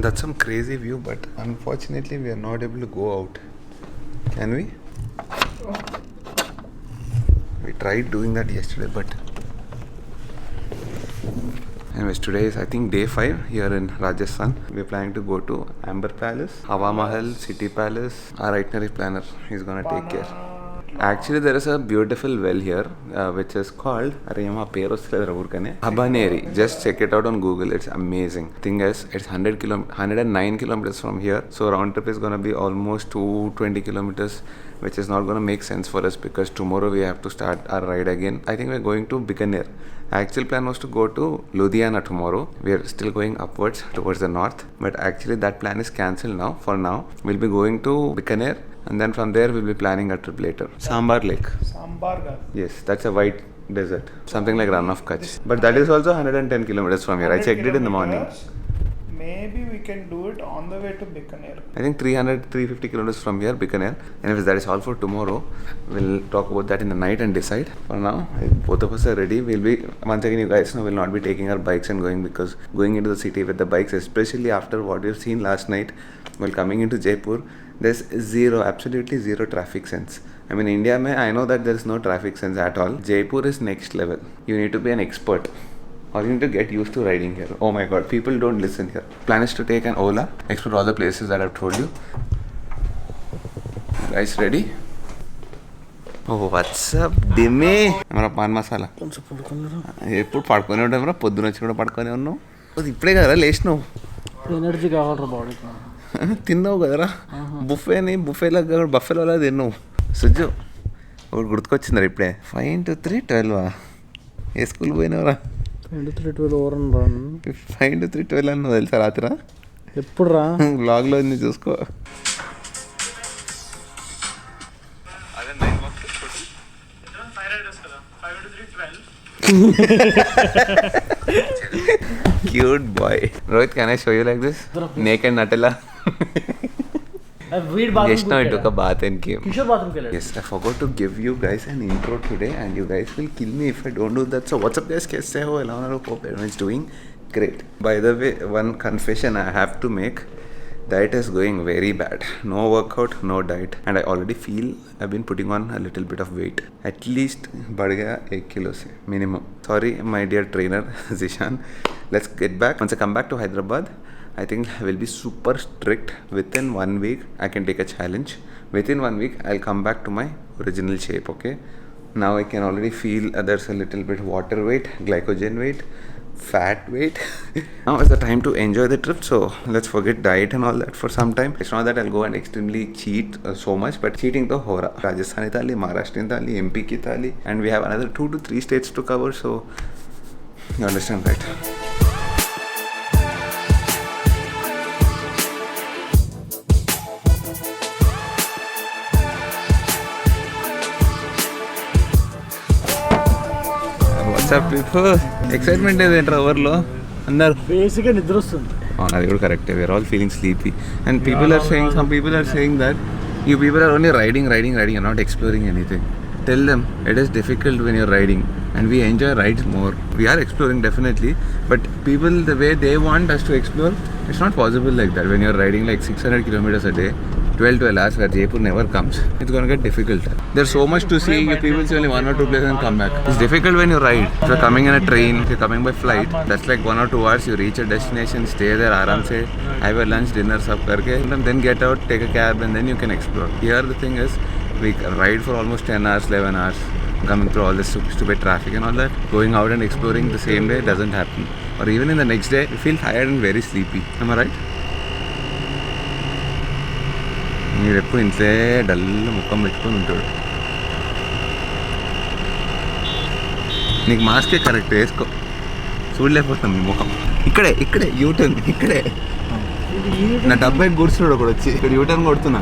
that's some crazy view, but unfortunately we are not able to go out. Can we? We tried doing that yesterday, but anyways, today is I think day 5 here in Rajasthan. We are planning to go to Amber Palace, Hawa Mahal, City Palace. Our itinerary planner is gonna take care. Actually, there is a beautiful well here, which is called Habaneri. Just check it out on Google. It's amazing. Thing is, it's 109 kilometers from here. So round trip is gonna be almost 220 kilometers, which is not gonna make sense for us because tomorrow we have to start our ride again. I think we're going to Bikaner. Actual plan was to go to Ludhiana tomorrow. We are still going upwards towards the north, but actually that plan is cancelled now. For now, we'll be going to Bikaner, and then from there we'll be planning a trip later. Sambar Lake. Sambar. Yes, that's a white desert, something like Run of Kutch. But that is also 110 kilometers from here. I checked it in the morning. Maybe we can do it on the way to Bikaner. I think 350 kilometers from here, Bikaner. Anyways, that is all for tomorrow. We'll talk about that in the night and decide. For now, both of us are ready. We'll be, once again, you guys know, we'll not be taking our bikes and going, because going into the city with the bikes, especially after what we've seen last night while coming into Jaipur, there's absolutely zero traffic sense. I mean, India, I know that there's no traffic sense at all. Jaipur is next level. You need to be an expert. Or you need to get used to riding here. Oh my god, people don't listen here. Plan is to take an Ola, explore all the places that I've told you. Guys, ready? Oh, what's up, Dimmy? Amara pan masala. ఎప్పుడు పడుకొని ఉంటాం రా, పొద్దున వచ్చి కూడా పడుకొని ఉన్నావు. ఇప్పుడే కదరా లేచినావు. ఎనర్జీ కావాలరా బాడీకి. తిన్నావు కదరా, బఫేలో అలా తిన్నావు. సుజ్జు ఒకటి గుర్తుకొచ్చిందిరా ఇప్పుడే. 5 into 3 12 ఏ స్కూల్ పోయినావురా? 5 into 3 12 ఓవర్ రాను. 5 into 3 12 అన్నావు తెలుసా రాత్రా? ఎప్పుడు రా? బ్లాగ్లో ఉంది చూసుకో. Cute boy. Rohit, can I show you like this? Naked Nutella. Just now I took a bath and came. Yes, I forgot to give you guys an intro today, and you guys will kill me if I don't do that. So what's up guys? Kaise ho? Hope everyone's doing great. By the way, one confession I have to make. Diet is going very bad. No workout, no diet, and I already feel I've been putting on a little bit of weight. At least बढ़ गया 1 kilo से minimum. Sorry, my dear trainer Zishan. Let's get back. Once I come back to Hyderabad, I think I will be super strict. Within 1 week, I can take a challenge. Within 1 week, I'll come back to my original shape. Okay. Now I can already feel there's a little bit water weight, glycogen weight, fat weight. Now is the time to enjoy the trip, so let's forget diet and all that for some time. It's not that I'll go and extremely cheat so much, but cheating to ho raha. Rajasthani thali, Maharashtrian thali, MP ki thali, and we have another 2 to 3 states to cover, so you understand, right? What's up people? Excitement is in overlo. Andar బేసిక్గా నిద్ర వస్తుంది. అది కూడా correct. We are all feeling sleepy, and some people are saying that you people are only riding, you're not exploring anything. Tell them it is difficult when you're riding, and we enjoy rides more. We are exploring definitely, but people, the way they want us to explore, it's not possible like that. When you're riding like 600 kilometers a day, 12 hours where Jaipur never comes, it's gonna get difficult. There's so much to see. You people see only 1 or 2 places and come back. It's difficult when you ride. If you're coming in a train, if you're coming by flight, that's like 1 or 2 hours. You reach a destination, stay there, aram se, have a lunch, dinner, sab karke, and then get out, take a cab, and then you can explore. Here the thing is, we ride for almost 10 hours, 11 hours, coming through all this stupid traffic and all that. Going out and exploring the same day doesn't happen. Or even in the next day, you feel tired and very sleepy. Am I right? మీరు ఎప్పుడు ఇంట్లో dull ముఖం పెట్టుకొని ఉంటాడు. నీకు మాస్కే correct వేసుకో, చూడలేకపోతుంది ముఖం. ఇక్కడే యూటర్న్, ఇక్కడే నా డబ్బా కూర్చున్నాడు ఒకడు వచ్చి. ఇక్కడ యూటర్న్ కొడుతున్నా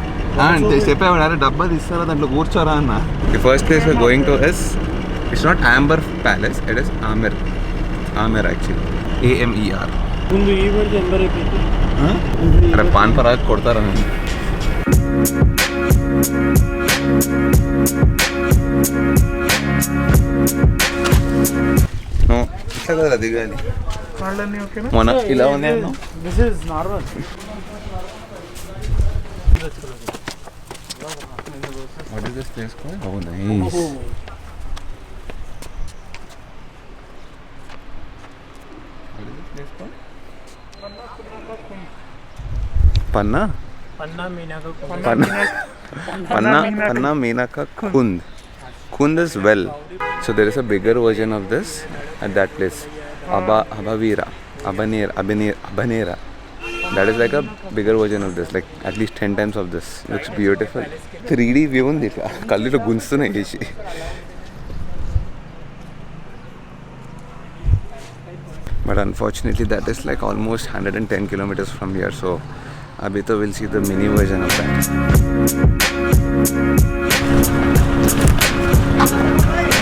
చెప్పాడు, అరే డబ్బా తీస్తారా దాంట్లో కూర్చోరా అన్న. The first place we're going to is, it's not Amber palace, it is Amer actually, AMER. అరే పాన్ పరాగ్ కొడతారా? ఇట్లా కదా దిగాలి. Malani, okay, no? Mona, ila one no? This is normal. What is this place called? Oh, nice. What is this place called? Panna? Panna Meenaka Kund. Panna Meenaka Kund. Kund is well. So there is a bigger version of this at that place. Abanera. That is like a bigger version of this, like at least 10 times of this. Looks beautiful. 3D view undi itla. Kallilo gunstunayi eshi. But unfortunately that is like almost 110 kilometers from here, so abhi to we'll see the mini version of that.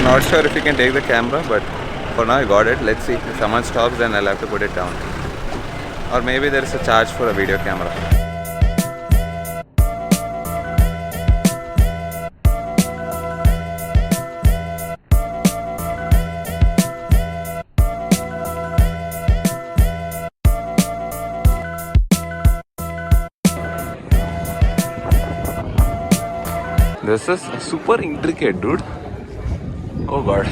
Not sure if you can take the camera, but for now I got it. Let's see. If someone stops, then I'll have to put it down. Or maybe there is a charge for a video camera. This is super intricate, dude. Oh god.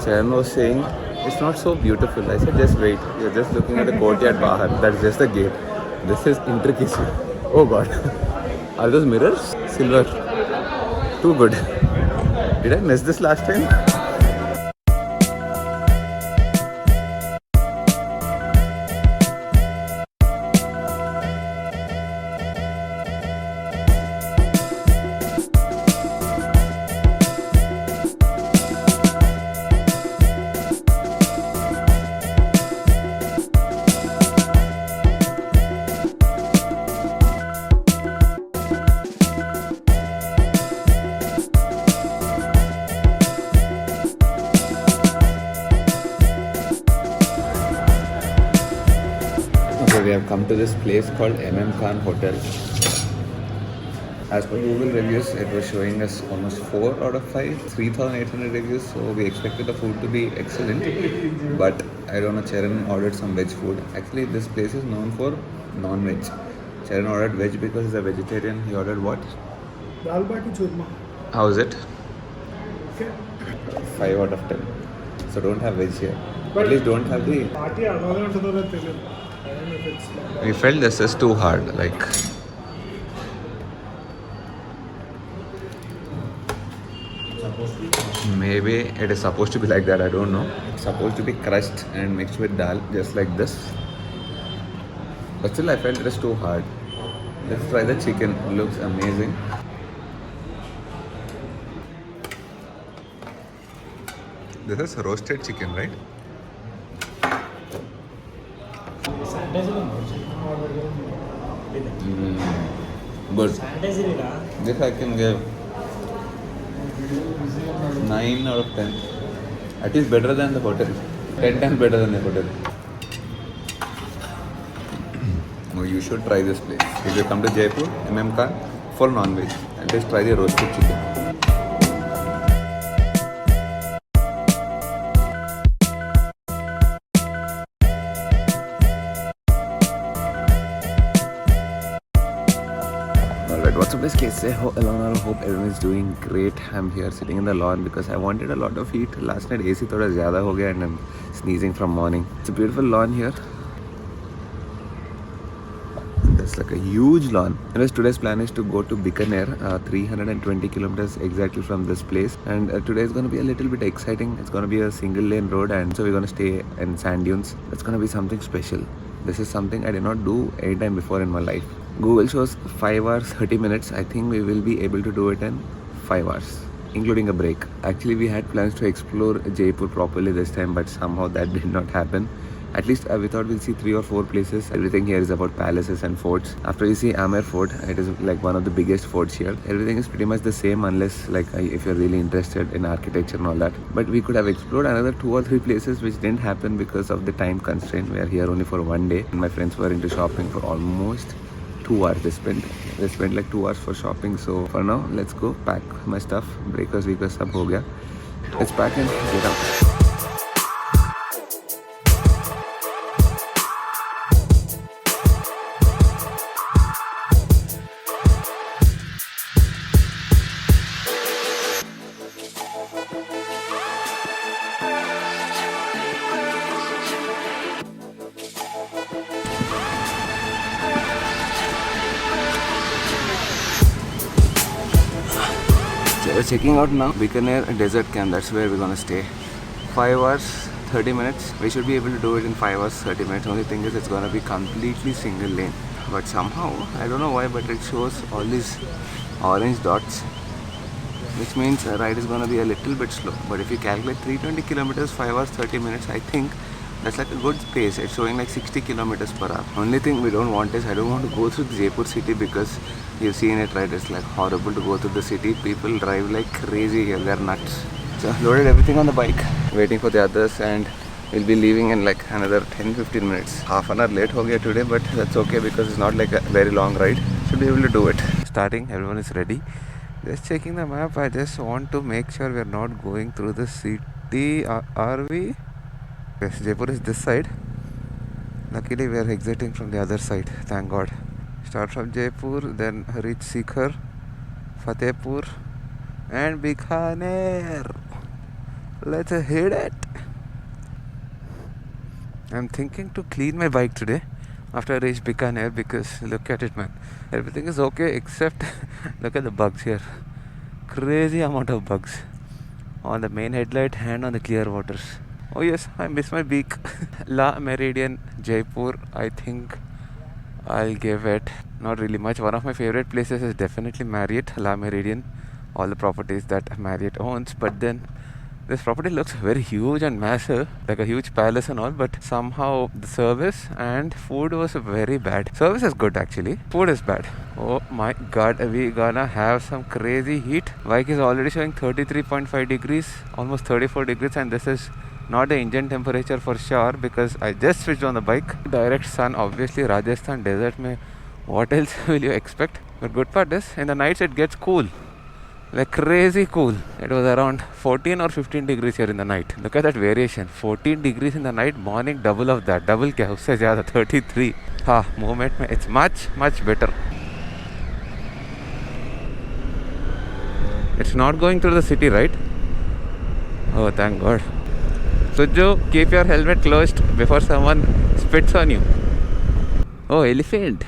Charan was saying it's not so beautiful. I said just wait. You're just looking at the courtyard bahar. That's just the gate. This is intricacy. Oh god. Are those mirrors? Silver. Too good. Did I miss this last time? We have come to this place called MM Khan Hotel. As per Google reviews, it was showing us almost 4 out of 5, 3,800 reviews. So we expected the food to be excellent. But I don't know, Charan ordered some veg food. Actually, this place is known for non-veg. Charan ordered veg because he's a vegetarian. He ordered what? Dal bati churma. How is it? Okay. 5 out of 10. So don't have veg here. At least don't have the... Party another to the tele. We felt this is too hard, like maybe it is supposed to be like that, I don't know. It's supposed to be crushed and mixed with dal, just like this. But still I felt it is too hard. Let's try the chicken, it looks amazing. This is roasted chicken, right? Good. This I can give 9 out of 10. At least better than the hotel. 10 times better than the hotel. Oh, you should try this place. If you come to Jaipur, MM Khan, for non-veg. And just try the roasted chicken. What's up guys, कैसे हो? I hope everyone is doing great. I'm here sitting in the lawn because I wanted a lot of heat. Last night AC थोड़ा ज़्यादा हो गया and I'm sneezing from morning. It's a beautiful lawn here. There's like a huge lawn. Anyways, today's plan is to go to Bikaner, 320 kilometers exactly from this place. And today is going to be a little bit exciting. It's going to be a single lane road and so we're going to stay in sand dunes. It's going to be something special. This is something I did not do any time before in my life. Google shows 5 hours 30 minutes. I think we will be able to do it in 5 hours, including a break. Actually, we had plans to explore Jaipur properly this time, but somehow that did not happen. At least we thought we'll see 3 or 4 places. Everything here is about palaces and forts. After you see Amer Fort, it is like one of the biggest forts here. Everything is pretty much the same unless like if you're really interested in architecture and all that. But we could have explored another 2 or 3 places which didn't happen because of the time constraint. We are here only for 1 day. And my friends were into shopping for almost 2 hours. They spent like 2 hours for shopping. So for now, let's go pack my stuff. Breakfast, sab ho gaya. Let's pack and get out. So we're checking out now. Bikaner Desert Camp, that's where we're gonna stay. 5 hours, 30 minutes. We should be able to do it in 5 hours, 30 minutes. Only thing is it's gonna be completely single lane. But somehow, I don't know why, but it shows all these orange dots, which means the ride is gonna be a little bit slow. But if you calculate 320 kilometers, 5 hours, 30 minutes, I think that's like a good pace. It's showing like 60 kilometers per hour. Only thing we don't want is I don't want to go through Jaipur city because you've seen it, right? It's like horrible to go through the city. People drive like crazy here. They're nuts. So loaded everything on the bike, waiting for the others, and we'll be leaving in like another 10-15 minutes. Half an hour late ho gaya today, but that's okay because it's not like a very long ride. Should be able to do it. Starting, everyone is ready. Just checking the map. I just want to make sure we're not going through the city. Are we? Yes, Jaipur is this side. Luckily we are exiting from the other side, thank God. Start from Jaipur, then reach Sikar, Fatehpur and Bikaner. Let's hit it. I'm thinking to clean my bike today after I reach Bikaner because look at it, man. Everything is okay except look at the bugs here. Crazy amount of bugs on the main headlight and on the clear waters. Oh yes, I miss my beak. La Meridian, Jaipur, I think I'll give it not really much. One of my favorite places is definitely Marriott, La Meridian. All the properties that Marriott owns. But then this property looks very huge and massive, like a huge palace and all. But somehow the service and food was very bad. Service is good actually. Food is bad. Oh my God, we gonna have some crazy heat. Bike is already showing 33.5 degrees, almost 34 degrees, and this is not the Indian temperature for sure because I just switched on the bike. Direct sun, obviously Rajasthan desert mein, what else will you expect? But good part is in the nights it gets cool, like crazy cool. It was around 14 or 15 degrees here in the night. Look at that variation, 14 degrees in the night, morning double of that. Double kya, usse zyada 33. Movement mein it's much better. It's not going through the city, right? Oh, thank God. Suju, keep your helmet closed before someone spits on you. Oh, elephant.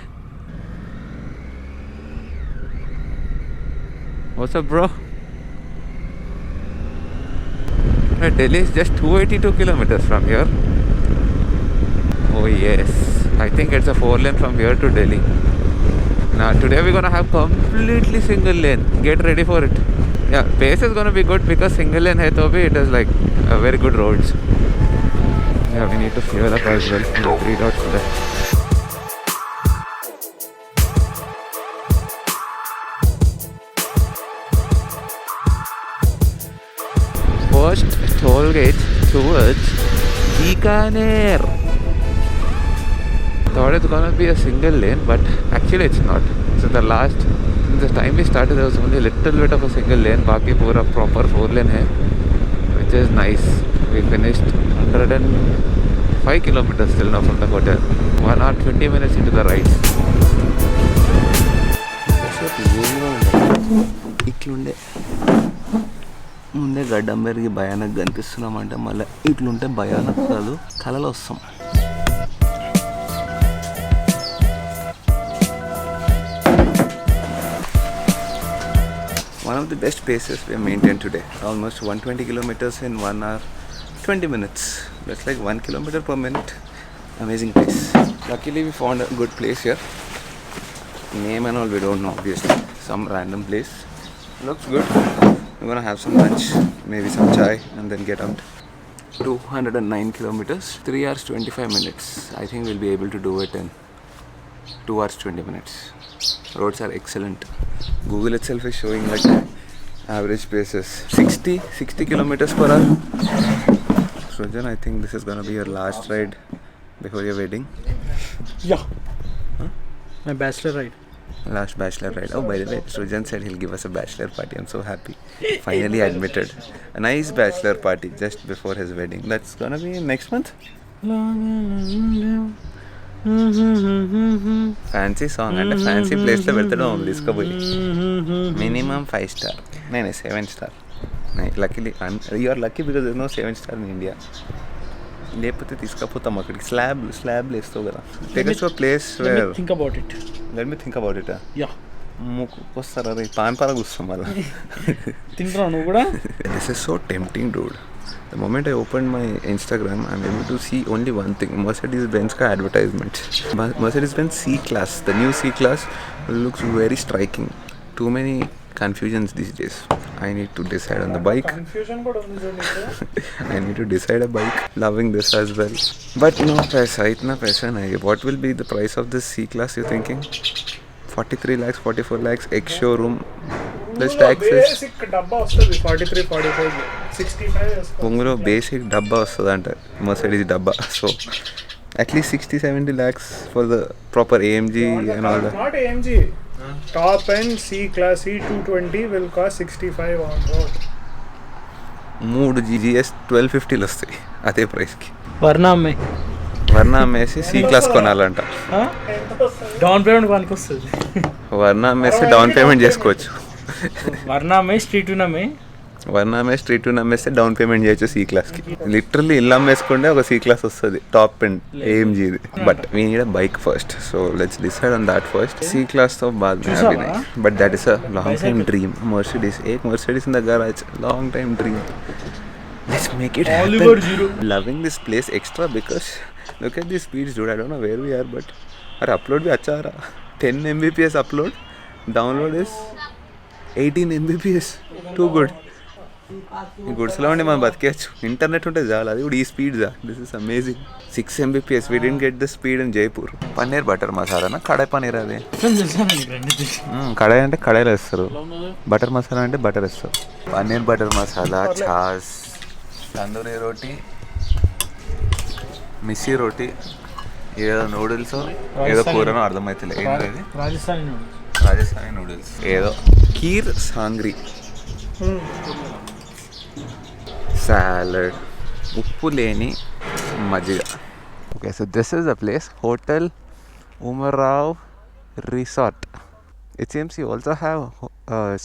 What's up, bro? Delhi is just 282 kilometers from here. Oh yes, I think it's a 4-lane from here to Delhi. Now today we're gonna have completely single lane. Get ready for it. Yeah, pace is gonna be good because single lane hai to bhi it is like very good roads. Yeah, we need to fuel up as well. 3 dots there. First toll gate towards Bikaner. Thought it's gonna be a single lane, but actually it's not. So since the time we started, there was only a little bit of a single lane. Baki pura proper 4-lane hai, which is nice. We finished 105 kilometers till now from the hotel. 1 hour 20 minutes into the ride. ఇట్లుండే ముందే గడ్డం పెరిగి భయానక్ కనిపిస్తున్నామంటే మళ్ళీ ఇట్లుంటే భయానక్ కాదు, కళలు వస్తాం. One of the best paces we have maintained today. Almost 120 kilometers in 1 hour 20 minutes. That's like 1 kilometer per minute. Amazing pace. Luckily we found a good place here. Name and all we don't know, obviously. Some random place. Looks good. We're gonna have some lunch, maybe some chai, and then get out. 209 kilometers, 3 hours 25 minutes. I think we'll be able to do it in 2 hours 20 minutes. Roads are excellent. Google itself is showing like average paces 60 kilometers per hour. Srujan, I think this is gonna be your last ride before your wedding. Yeah. Huh? My bachelor ride. Last bachelor ride. Oh, by the way, Srujan said he'll give us a bachelor party. I'm so happy. Finally admitted. A nice bachelor party just before his wedding. That's gonna be next month. Fancy song and a fancy place to వెళ్తాడు తీసుకుపోయి minimum 5 star. No, 7 star. Luckily, you are lucky because there's no 7 star in India. లేకపోతే తీసుకపోతాం అక్కడికి slab వేస్తావు కదా. Take us to a place where let me think about it. వస్తారా రే పాన్పారా కూర్స్తాం మళ్ళీ తింటున్నావు నువ్వు కూడా. This is so tempting, dude. The moment I opened my Instagram, I'm able to see only one thing: Mercedes-Benz ka advertisement. Mercedes-Benz C-Class, the new C-Class looks very striking. Too many confusions these days. I need to decide on the bike. Confusion kuda undi చూడు. I need to decide a bike. Loving this as well. But no paisa, itna paisa nahi. What will be the price of this C-Class, you thinking? 43 lakhs, 44 lakhs, ex-showroom. Plus taxes. Basic డబ్బా వస్తుంది 43, 45, 65 వేసుకో. పొంగులో basic డబ్బా వస్తుంది అంట Mercedes డబ్బా. So at least 60-70 lakhs for the proper AMG and all that. Not AMG. Top end C-Class E220 will cost 65 on road. 3 GS 1250 వస్తాయి అదే ప్రైస్కి. వర్ణ అమ్మేసి C-Class కొనాలంట. డౌన్ పేమెంట్ మనకు వస్తుంది. వర్ణ అమ్మేసి డౌన్ పేమెంట్ చేసుకోవచ్చు. వర్ణ స్ట్రీట్ అమ్మేస్తే డౌన్ పేమెంట్ చేయొచ్చు C-Classకి. లిటరల్లీ ఇల్లు అమ్మేసుకుంటే ఒక C-Class వస్తుంది టాప్ అండ్ AMGది. But we need a bike first, so let's decide on that first. C-Classతో బాధ but that is a long time dream. Mercedes in the garage, long time dream. Let's make it happen. Loving this place extra because look at these speeds, dude. I don't know where we are, but our upload bhi acha aa raha. 10 Mbps upload, download is 18 Mbps. Too good. ఈ గుడ్స్లో ఉండి మనం బతికేయచ్చు. Internet ఉంటే చాలు. అది కూడా ఈ స్పీడ్సా. This is amazing. 6 Mbps. We didn't get the speed in Jaipur. Paneer butter మసాలానా కడాయి పన్నీర్ అది. కడాయి అంటే కడాయిలో వేస్తారు, బటర్ మసాలా అంటే బటర్ వేస్తారు. పన్నీర్ బటర్ మసాలా, ఛాస్, తందూరి రోటీ, మిస్సీ రోటీ, ఏదో నూడిల్స్ ఏదో కూరనో అర్థమవుతలే. ఏంటది? రాజస్థానీ నూడిల్స్ ఏదో. Kheer సాంగ్రీ, salad, uppu leni majiga. Okay, so this is the place, Hotel Umarao Resort. It seems you also have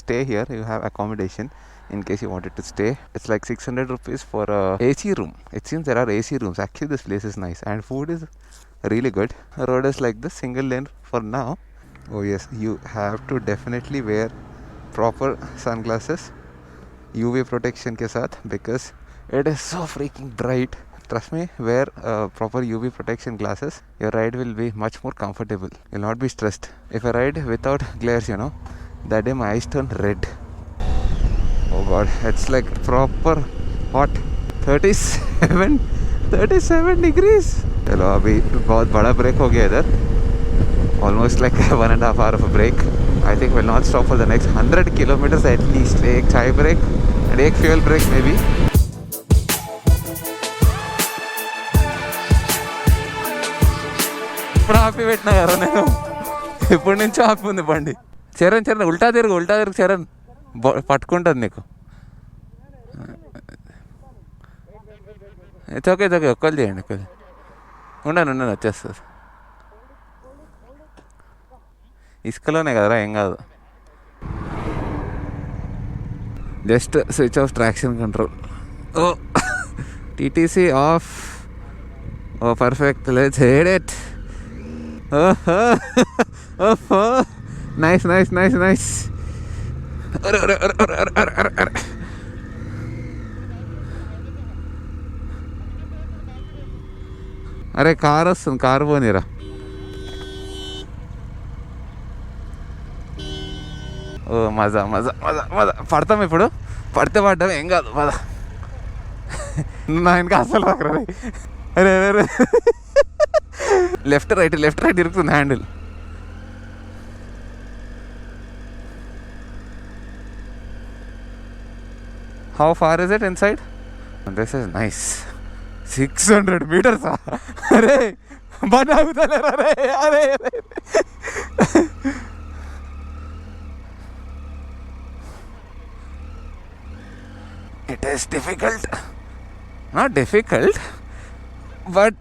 stay here. You have accommodation in case you wanted to stay. It's like 600 rupees for a AC room. It seems there are AC rooms. Actually this place is nice and food is really good. The road is like this, single lane for now. Oh yes, you have to definitely wear proper sunglasses, UV protection के साथ, because it is so freaking bright. Trust me, wear proper UV protection glasses. Your ride will be much more comfortable. You'll not be stressed. If I ride without glares, you know, that day my eyes turn red. Oh god, it's like proper hot. 37 degrees. चलो अभी बहुत बड़ा break हो गया इधर. Almost like 1.5 hour of a break. I think we'll not stop for the next 100 kilometers at least. एक chai break and एक fuel break maybe. ఇప్పుడు ఆపి పెట్టినా కదా నేను. ఇప్పటి నుంచి ఆపి ఉంది బండి. చరణ్ ఉల్టా తిరుగు చరణ్, పట్టుకుంటుంది నీకు. ఇట్స్ ఓకే ఒక్కళ్ళు చేయండి. ఉండను వచ్చేస్తుంది. ఇసుకలోనే కదరా, ఏం కాదు. Just switch off traction control. ఓ టీటీసీ ఆఫ్. ఓ perfect. Let's head it. Nice. అరే కారు వస్తుంది, కారు పోనీరా. ఓ మజా. పడతాం ఇప్పుడు. పడితే పడ్డాం, ఏం కాదు. పద. నా ఇంకా అసలు రాకరా. అరే లెఫ్ట్ రైట్ ఇరుకుతుంది handle. How far is it inside? This is nice. 600 meters. అరే బనాగుతలేరా. అరే It is difficult. Not difficult, but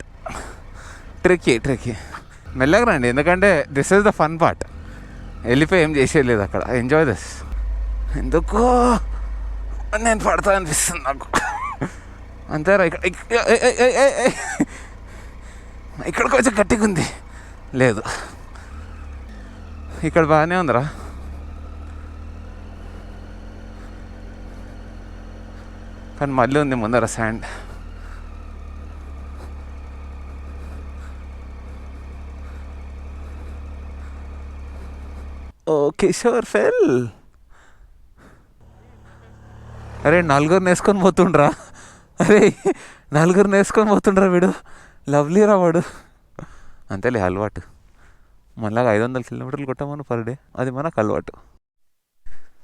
tricky. మెల్లగా రండి, ఎందుకంటే this is the fun part. వెళ్ళిపోయి ఏం చేసేది లేదు అక్కడ. Enjoy this. ఎందుకో నేను పడతా అనిపిస్తుంది నాకు. అంతేరా ఇక్కడ కొంచెం గట్టిగా ఉంది. లేదు, ఇక్కడ బాగానే ఉందిరా. కానీ మళ్ళీ ఉంది ముందర శాండ్. ఓ కిషోర్ ఫెల్. అరే నలుగురిని వేసుకొని పోతుండ్రా. వీడు లవ్లీరా వాడు. అంతేలే అలవాటు. మనలాగా 500 కిలోమీటర్లు కొట్టామని పర్ డే, అది మనకు అలవాటు.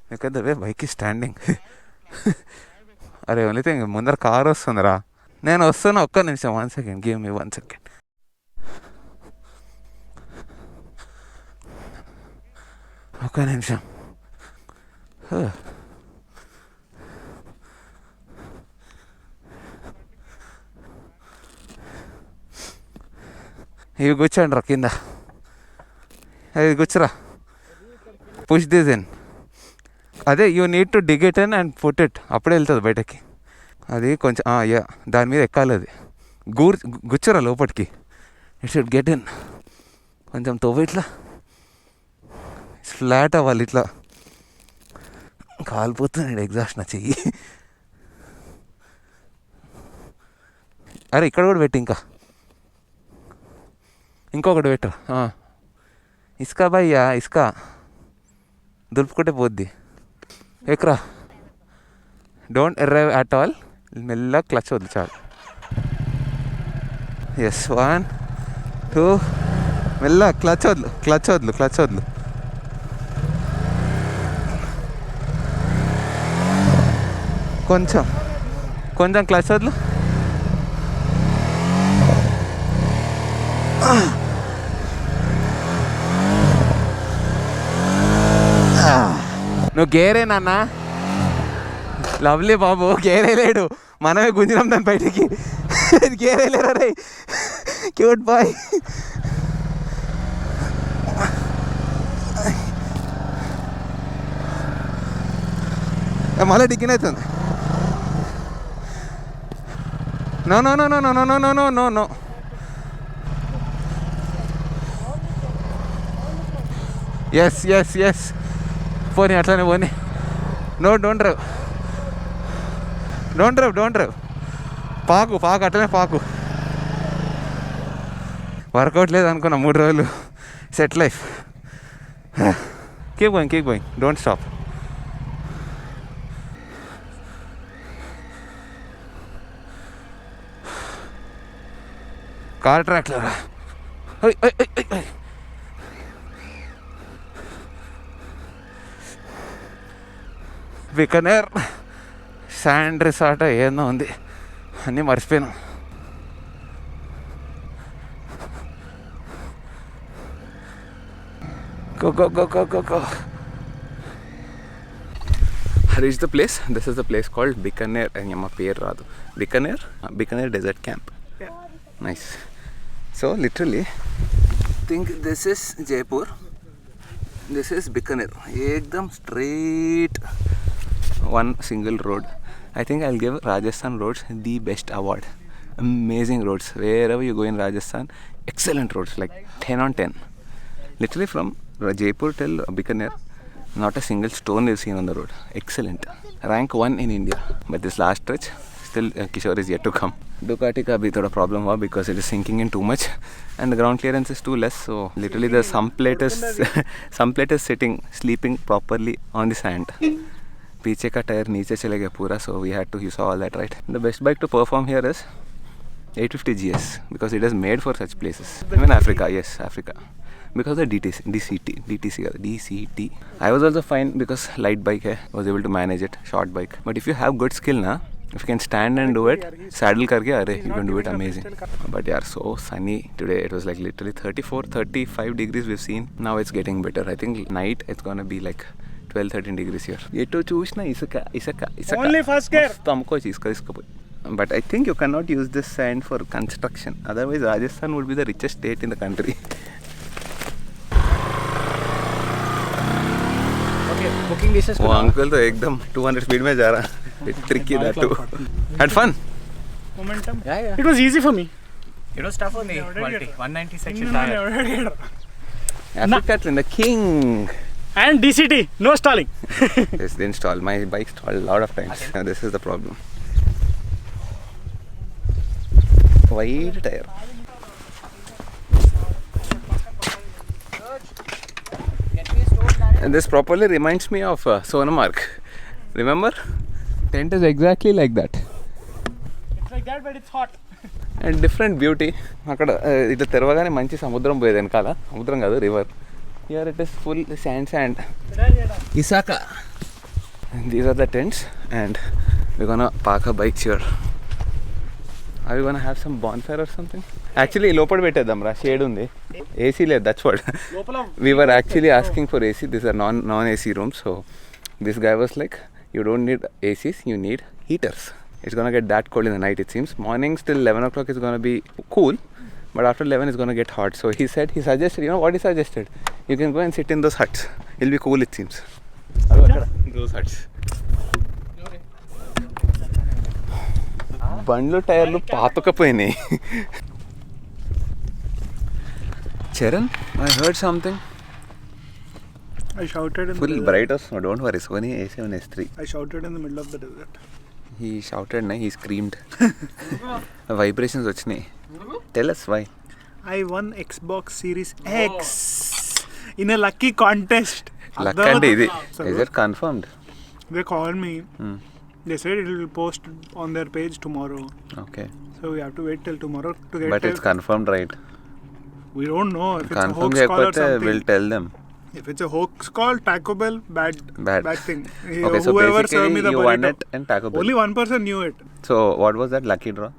ఎందుకంటే వే బైక్ స్టాండింగ్. అరే ఓన్లీ థింగ్ ముందర కార్ వస్తుందిరా. నేను వస్తున్నా, ఒక్క నిమిషం. 1 సెకండ్, గివ్ మీ 1 సెకండ్. ఒక్క నిమిషం. ఇవి కూర్చోండి రా కింద. అది కూర్చురా. Push this in. అదే you need to dig it in and put it. అప్పుడే వెళ్తుంది బయటకి. అది కొంచెం యా దాని మీద ఎక్కాలి. అది గుచ్చురా లోపలికి. It should get in. కొంచెం తవ్వు ఇట్లా ఫ్లాట్ అవ్వాలి. ఇట్లా కాలిపోతున్నాడు ఎగ్జాస్ట్ నా చెయ్యి. అరే ఇక్కడ కూడా పెట్టి ఇంకొకటి పెట్టు. ఇసుక భయ్యా, ఇసుక దులుపుకుంటే పోద్ది. ఎక్రా. Don't arrive at all. మెల్లగా క్లచ్ వద్దు చాలు. ఎస్ 1 2. మెల్లగా క్లచ్ వద్దు. కొంచెం క్లచ్ వద్దు. నువ్వు గేరే నాన్న. లవ్లీ బాబు గేరే లేడు, మనమే గుంజినాం దాని బయటికి. గేరే లేరా రే. Cute boy. మళ్ళీ డిగ్గిన్ అవుతుంది. నో. ఎస్ పోనీ అట్లానే పోనీ. Don't drive. పాకు అట్లనే పాకు. వర్కౌట్ లేదు అనుకున్నా 3 రోజులు. Set life. Keep going. Don't stop. Car ట్రాక్లో రా. బికనేర్ శాండ్ రిసార్ట్ ఏదో ఉంది, అన్నీ మర్చిపోయాను. Go. I reached the place. This is the place called Bikaner. And my పేరు రాదు. Bikaner Desert Camp. Yeah. Nice. So literally, think this is Jaipur. This is Bikaner. Ekdam straight, one single road. I think I'll give Rajasthan roads the best award. Amazing roads. Wherever you go in Rajasthan, excellent roads, like 10 on 10. Literally from Jaipur till Bikaner, not a single stone is seen on the road. Excellent. Rank 1 in India. But this last stretch, still Kishore is yet to come. Ducati ka bhi thoda problem hua because it is sinking in too much and the ground clearance is too less. So literally the some plate is sitting, sleeping properly on the sand. Piche ka tire niche chale gaya pura, so we had to, you saw all that, right? The best bike to perform here is 850 GS because it is made for such places. Even Africa, yes, Africa. Because the DCT. I was also fine because light bike hai, was able to manage it, short bike. But if you have good skill na, if you can stand and do it, saddle karke you can do it amazing. But yeah, so sunny today. It was like literally 34-35 degrees we've seen. Now it's getting better. I think night it's gonna be like 12-13 degrees here. ఎటు చూసినా ఇసుక Only first gear. అమ్ముకోవచ్చు తీసుకపోయి. But I think you cannot use this sand for construction. Otherwise, Rajasthan would be the richest state in the country. Okay, booking this is. वो uncle तो एकदम 200 speed में जा रहा. It's tricky that too. Had fun? Momentum. Yeah. It was easy for me. It was tough on the multi 190 section No, tire. Africa the king. And DCT, no stalling. Yes, they installed. My bike stalled a lot of times. Now, this is the problem. Wide tire. And this properly reminds me of Sonamarg. Remember? Tent is exactly like that. It's like that, but it's hot. And different beauty. అక్కడ ఇట్లా తెరవగానే మంచి సముద్రం పోయేది వెనకాల. సముద్రం కాదు, river. Here it is full sand. Isaka. And these are the tents and we're gonna park our bikes here. Are we gonna have some bonfire or something? Actually, లోపల పెట్టేద్దాం రా, షేడ్ ఉంది. AC లేదు, that's what. We were actually asking for AC. These are non-AC rooms. So this guy was like, you don't need ACs, you need heaters. It's gonna get that cold in the night, it seems. Mornings till 11 o'clock is gonna be cool, but after 11 it's gonna get hot. So he suggested, you know what he suggested? You can go and sit in those huts. It'll be cool, it seems. Those huts. బండ్లు టైర్లు పాతకపోయినాయి. Charan, I heard something. I shouted in Full the bright us. No, don't worry. Sony A7 S3. I shouted in the middle of the desert. He shouted, he screamed. Vibrations వచ్చినాయి. Tell us why. I won Xbox Series X in a lucky contest. Luck and ఇది. Is it confirmed? They called me. They said it will post on their page tomorrow. Okay. So we have to wait till tomorrow to get But it's confirmed, right? We don't know if it's a Confirmed hoax call or చేయకపోతే something. we'll tell them. If it's a hoax call, Taco Bell, bad thing. Okay, so Whoever served me basically the you won burrito. it in Taco Bell. Only one person knew it. So what was that lucky draw?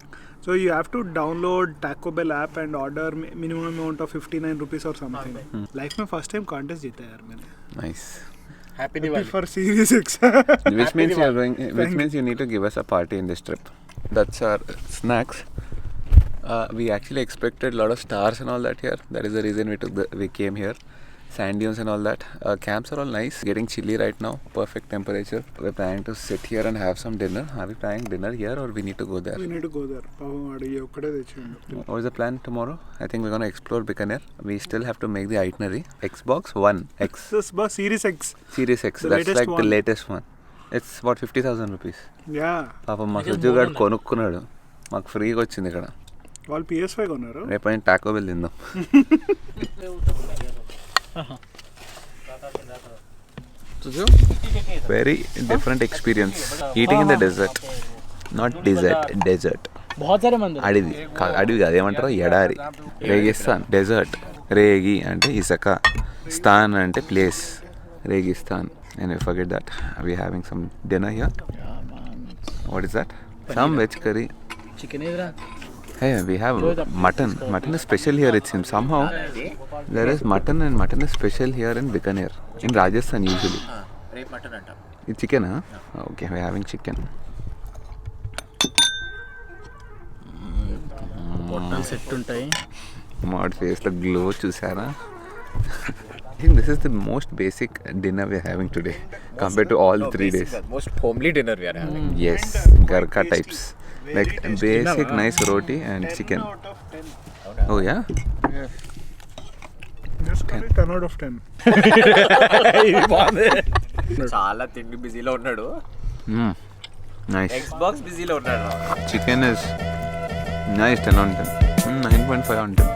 So you have to download Taco Bell app and order minimum amount of 59 rupees or something. Life में first time contest जीता यार मैंने. Nice. Happy Happy Diwali. for Series X. Which means you are going. Which means you need to give us a party in this trip. That's our snacks. We actually expected a lot of stars and all that here. That is the reason we came here. Sand dunes and all that. Camps are all nice. Getting chilly right now. Perfect temperature. We're planning to sit here and have some dinner. Are we planning dinner here or we need to go there? We need to go there. పాపం వాడు ఒక్కడే తెచ్చిండు. What is the plan tomorrow? I think we're going to explore Bikaner. We still have to make the itinerary. Xbox One X. This bus Series X. Series X. The That's latest like the one. latest one. It's about 50,000 rupees. Yeah. పాపం మా సుజ్జుగాడు కొనుక్కున్నాడు. మాకు ఫ్రీగా వచ్చింది ఇక్కడ. వాళ్ళు PS5 కొన్నారు. రేపు అయినా టాకో బెల్ తిందాం. Very different experience. Eating in the desert. Not desert. बहुत सारे मंदिर. అడవి కాదు, ఏమంటారు, ఎడారి. రేగిస్తాన్, డెజర్ట్. రేగి అంటే ఇసుక, స్థాన్ అంటే place, రేగిస్తాన్. And we forget that. Are we having some dinner here? What is that? Some veg curry. Chicken is right. Hey, we have mutton. Mutton is special here, it seems. Somehow there is mutton and mutton is special here in Bikaner. In Rajasthan usually. Rape mutton anta. It's chicken, huh? Okay, we're having chicken. Bottle set ఉంటాయి. Mod face the glow chusara. I think this is the most basic dinner we're having today compared to all 3 days. Most homely dinner we are having. Yes, Garka types. Like basic nice roti and chicken. Oh yeah? Just 10 out of 10. చాలా తిండి బిజీలో ఉన్నాడు. Nice. Xbox బిజీలో ఉన్నాడు. Chicken is nice, 10 on 10. 9.5 on 10.